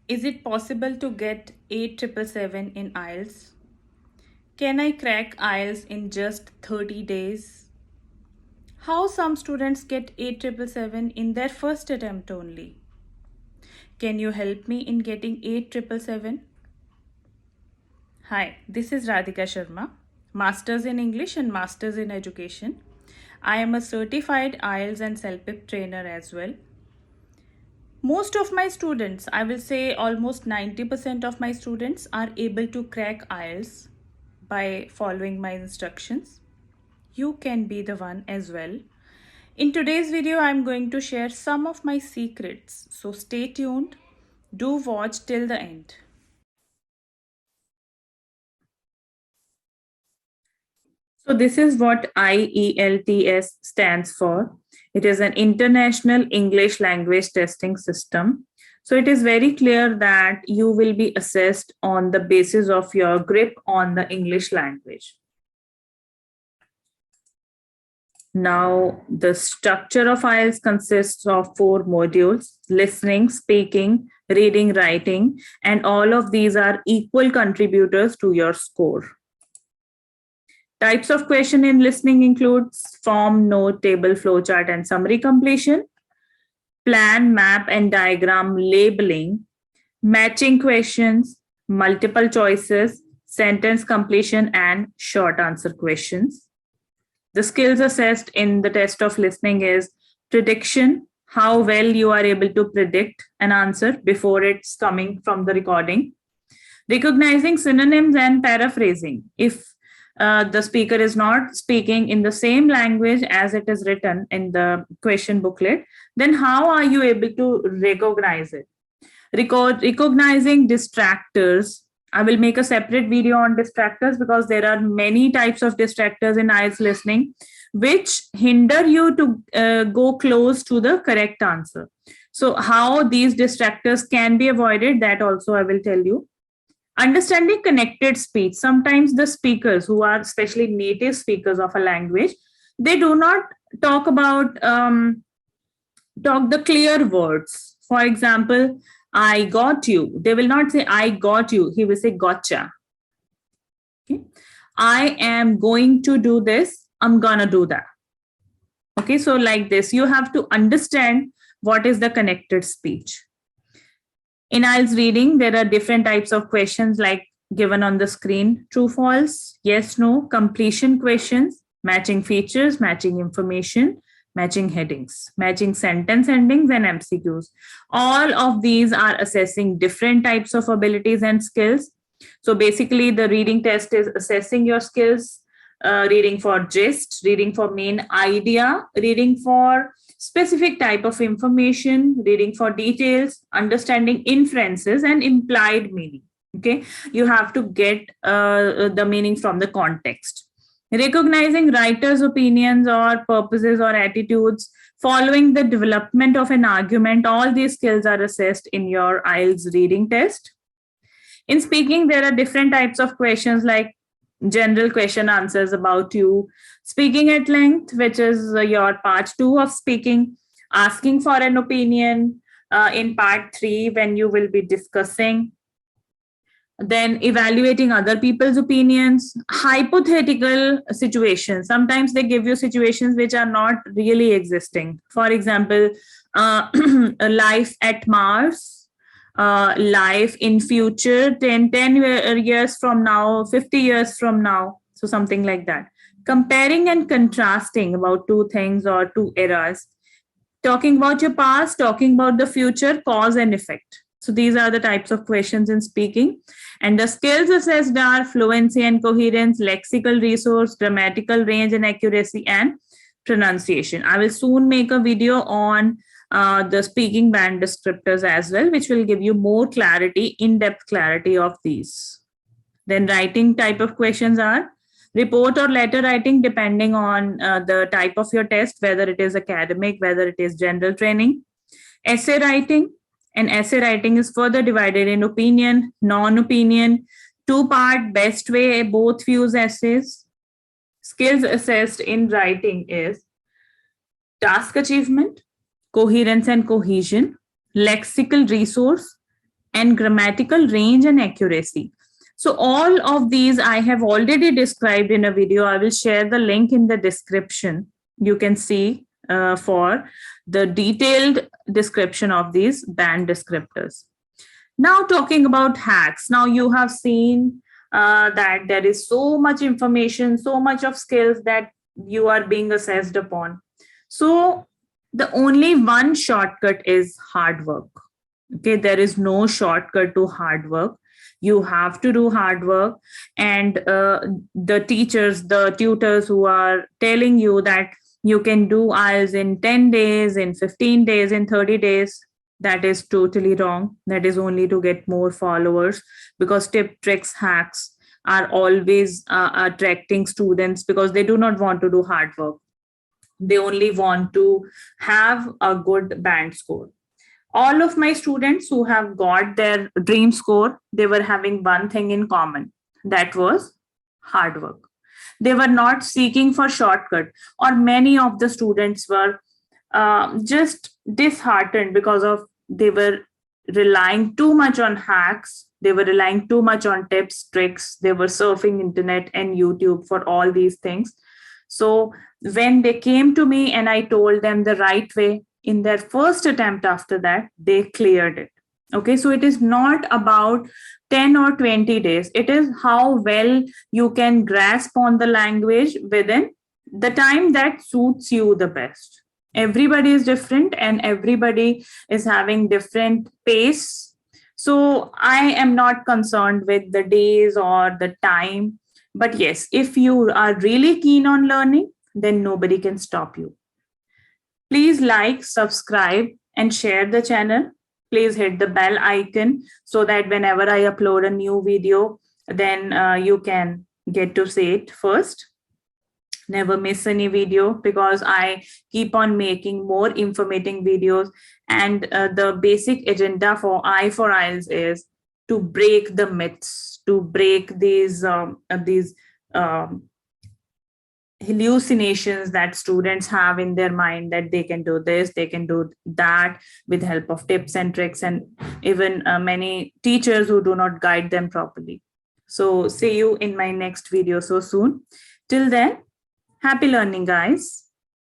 Is it possible to get 8777 in IELTS? Can I crack IELTS in just 30 days? How some students get 8777 in their first attempt only? Can you help me in getting 8777? Hi, this is Radhika Sharma, Masters in English and Masters in Education. I am a certified IELTS and CELPIP trainer as well. Most of my students, I will say almost 90% of my students are able to crack IELTS by following my instructions. You can be the one as well. In today's video, I'm going to share some of my secrets. So stay tuned. Do watch till the end. So this is what IELTS stands for. It is an International English Language Testing System. So it is very clear that you will be assessed on the basis of your grip on the English language. Now, the structure of IELTS consists of 4 modules: listening, speaking, reading, writing, and all of these are equal contributors to your score. Types of question in listening includes form, note, table, flowchart, and summary completion, plan, map, and diagram labeling, matching questions, multiple choices, sentence completion, and short answer questions. The skills assessed in the test of listening is prediction, how well you are able to predict an answer before it's coming from the recording. Recognizing synonyms and paraphrasing. If the speaker is not speaking in the same language as it is written in the question booklet, then how are you able to recognize it? Recognizing distractors. I will make a separate video on distractors because there are many types of distractors in IELTS listening which hinder you to go close to the correct answer. So how these distractors can be avoided, that also I will tell you. Understanding connected speech. Sometimes the speakers who are especially native speakers of a language, they do not talk about talk the clear words. For example, I got you. They will not say I got you. He will say gotcha. Okay. I am going to do this. I'm gonna do that. Okay, so like this, you have to understand what is the connected speech. In IELTS reading, there are different types of questions like given on the screen: true, false, yes, no, completion questions, matching features, matching information, matching headings, matching sentence endings, and MCQs. All of these are assessing different types of abilities and skills. So basically, the reading test is assessing your skills, reading for gist, reading for main idea, reading for specific type of information, reading for details, understanding inferences and implied meaning. Okay, you have to get the meaning from the context. Recognizing writers' opinions or purposes or attitudes, following the development of an argument, all these skills are assessed in your IELTS reading test. In speaking, there are different types of questions like general question answers about you, speaking at length, which is your part 2 of speaking, asking for an opinion in part 3 when you will be discussing, then evaluating other people's opinions, hypothetical situations. Sometimes they give you situations which are not really existing. For example, life at Mars, life in future 10 years from now, 50 years from now. So something like that. Comparing and contrasting about two things or two eras. Talking about your past, talking about the future, cause and effect. So these are the types of questions in speaking. And the skills assessed are fluency and coherence, lexical resource, grammatical range and accuracy, and pronunciation. I will soon make a video on the speaking band descriptors as well, which will give you more clarity, in-depth clarity of these. Then writing type of questions are report or letter writing, depending on the type of your test, whether it is academic, whether it is general training. Essay writing, and essay writing is further divided in opinion, non-opinion, two-part, best way, both views essays. Skills assessed in writing is task achievement, coherence and cohesion, lexical resource, and grammatical range and accuracy. So all of these I have already described in a video. I will share the link in the description. You can see for the detailed description of these band descriptors. Now talking about hacks. Now you have seen that there is so much information, so much of skills that you are being assessed upon. So the only one shortcut is hard work. Okay, there is no shortcut to hard work. You have to do hard work, and the teachers, the tutors who are telling you that you can do IELTS in 10 days, in 15 days, in 30 days, that is totally wrong. That is only to get more followers, because tip, tricks, hacks are always attracting students because they do not want to do hard work. They only want to have a good band score. All of my students who have got their dream score, they were having one thing in common. That was hard work. They were not seeking for shortcut, or many of the students were just disheartened because of they were relying too much on hacks. They were relying too much on tips, tricks. They were surfing internet and YouTube for all these things. So when they came to me and I told them the right way, in their first attempt after that, they cleared it. Okay, so it is not about 10 or 20 days. It is how well you can grasp on the language within the time that suits you the best. Everybody is different and everybody is having different pace. So I am not concerned with the days or the time. But yes, if you are really keen on learning, then nobody can stop you. Please like, subscribe, and share the channel. Please hit the bell icon so that whenever I upload a new video, then you can get to see it first. Never miss any video, because I keep on making more informating videos. And the basic agenda for I4IELTS is to break the myths, to break these hallucinations that students have in their mind, that they can do this, they can do that with help of tips and tricks, and even many teachers who do not guide them properly. So see you in my next video so soon. Till then, happy learning, guys.